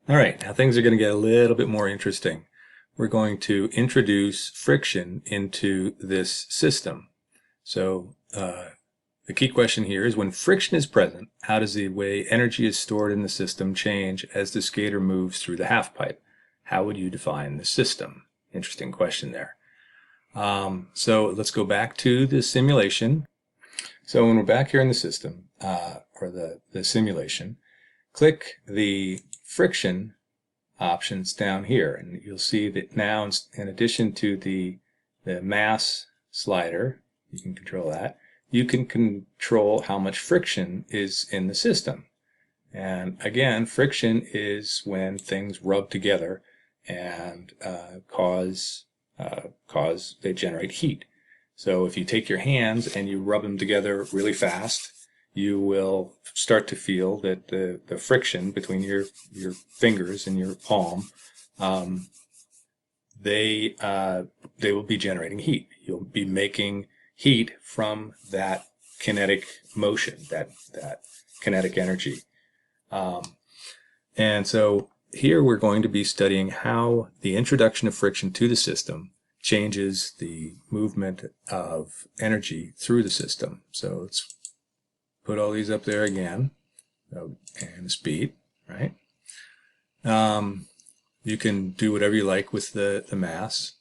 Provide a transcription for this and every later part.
All right, now things are going to get a little bit more interesting. We're going to introduce friction into this system. So the key question here is when friction is present, how does the way energy is stored in the system change as the skater moves through the half pipe? How would you define the system? Interesting question there. So let's go back to the simulation. So when we're back here in the system, or the simulation, click the friction options down here, and you'll see that now, in addition to the mass slider, you can control that, you can control how much friction is in the system. And again, friction is when things rub together and they generate heat. So if you take your hands and you rub them together really fast, you will start to feel that the friction between your fingers and your palm, they will be generating heat. You'll be making heat from that kinetic motion, that kinetic energy. And so here we're going to be studying how the introduction of friction to the system changes the movement of energy through the system. So let's put all these up there again, and speed, right? You can do whatever you like with the mass.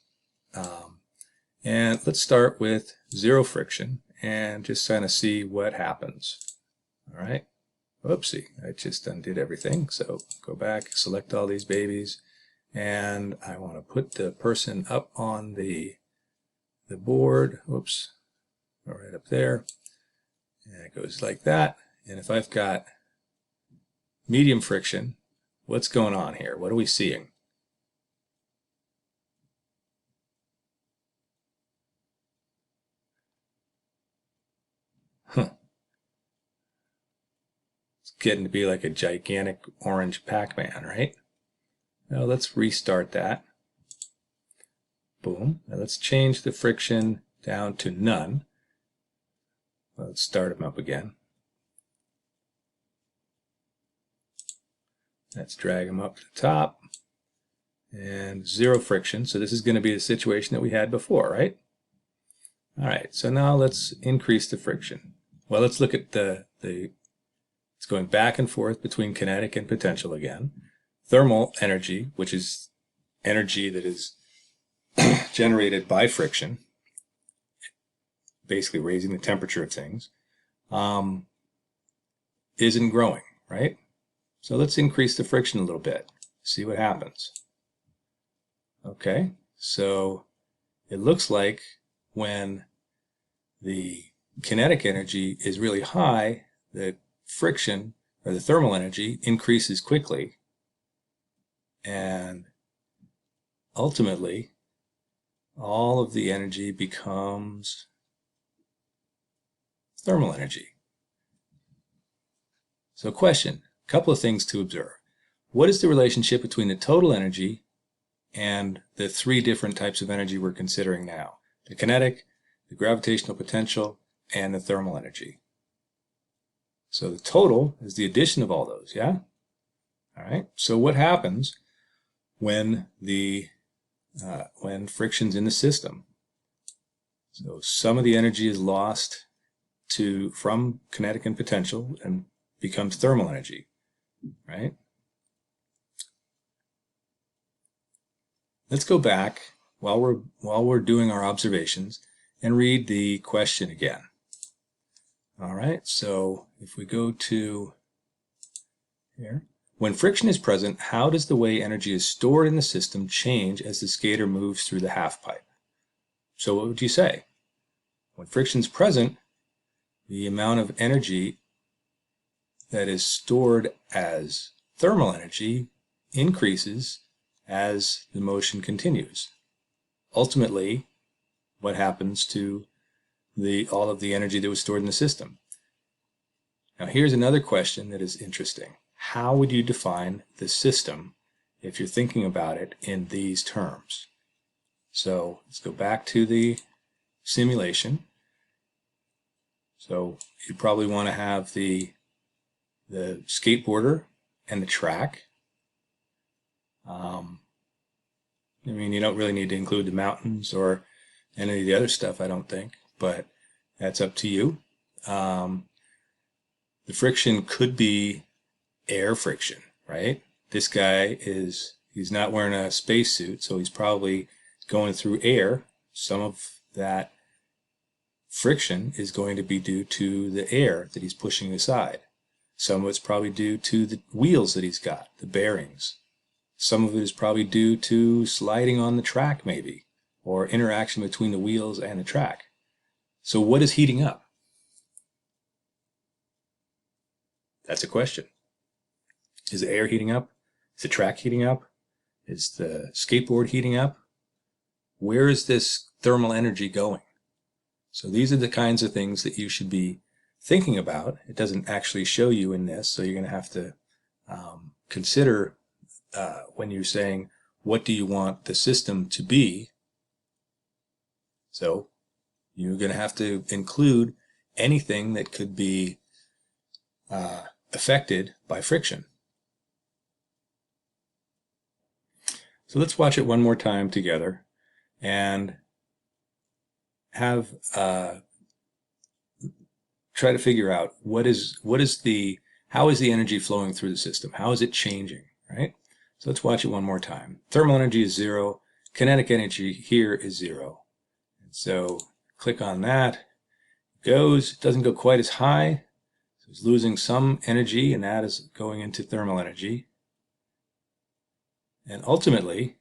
And let's start with zero friction and just kind of see what happens. All right. Whoopsie, I just undid everything. So go back, select all these babies, and I want to put the person up on the board. Whoops, go right up there. And it goes like that. And if I've got medium friction, what's going on here? What are we seeing? It's getting to be like a gigantic orange Pac-Man, right? Now let's restart that. Boom. Now let's change the friction down to none. Let's start them up again. Let's drag them up to the top. And zero friction. So this is going to be the situation that we had before, right? All right, so now let's increase the friction. Well, let's look at it's going back and forth between kinetic and potential again. Thermal energy, which is energy that is generated by friction, basically raising the temperature of things, isn't growing, right? So let's increase the friction a little bit, see what happens. Okay, so it looks like when the kinetic energy is really high, the friction, or the thermal energy, increases quickly, and ultimately all of the energy becomes thermal energy. So question, a couple of things to observe. What is the relationship between the total energy and the three different types of energy we're considering now? The kinetic, the gravitational potential, and the thermal energy. So the total is the addition of all those, yeah? All right, so what happens when when friction's in the system? So some of the energy is lost from kinetic and potential and becomes thermal energy, right? Let's go back while we're doing our observations and read the question again. All right, so if we go to here, when friction is present, how does the way energy is stored in the system change as the skater moves through the half pipe? So what would you say? When friction is present, the amount of energy that is stored as thermal energy increases as the motion continues. Ultimately, what happens to all of the energy that was stored in the system? Now here's another question that is interesting. How would you define the system if you're thinking about it in these terms? So let's go back to the simulation. So you probably want to have the skateboarder and the track. I mean, you don't really need to include the mountains or any of the other stuff, I don't think, but that's up to you. The friction could be air friction, right? This guy he's not wearing a spacesuit, so he's probably going through air. Some of that friction is going to be due to the air that he's pushing aside. Some of it's probably due to the wheels that he's got, the bearings. Some of it is probably due to sliding on the track, maybe, or interaction between the wheels and the track. So what is heating up? That's a question. Is the air heating up? Is the track heating up? Is the skateboard heating up? Where is this thermal energy going? So these are the kinds of things that you should be thinking about. It doesn't actually show you in this, so you're going to have to consider when you're saying, what do you want the system to be? So you're going to have to include anything that could be affected by friction. So let's watch it one more time together and have try to figure out how is the energy flowing through the system? How is it changing, right? So let's watch it one more time. Thermal energy is 0. Kinetic energy here is 0. And so click on that. It doesn't go quite as high. So it's losing some energy, and that is going into thermal energy. And ultimately,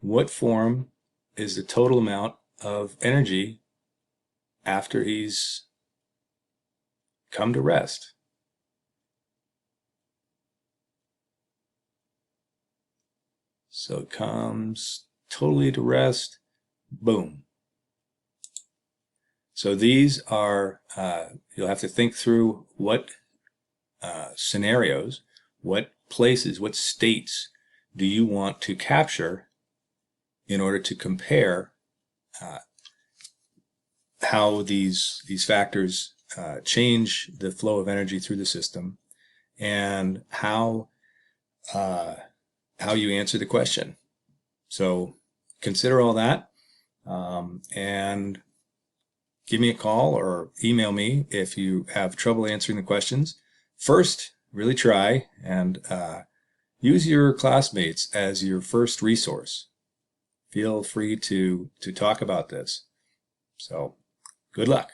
what form is the total amount of energy after he's come to rest? So it comes totally to rest, boom. So these are, you'll have to think through what scenarios, what places, what states do you want to capture in order to compare how these factors change the flow of energy through the system, and how you answer the question. So consider all that, and give me a call or email me if you have trouble answering the questions. First, really try and use your classmates as your first resource. Feel free to talk about this. So good luck.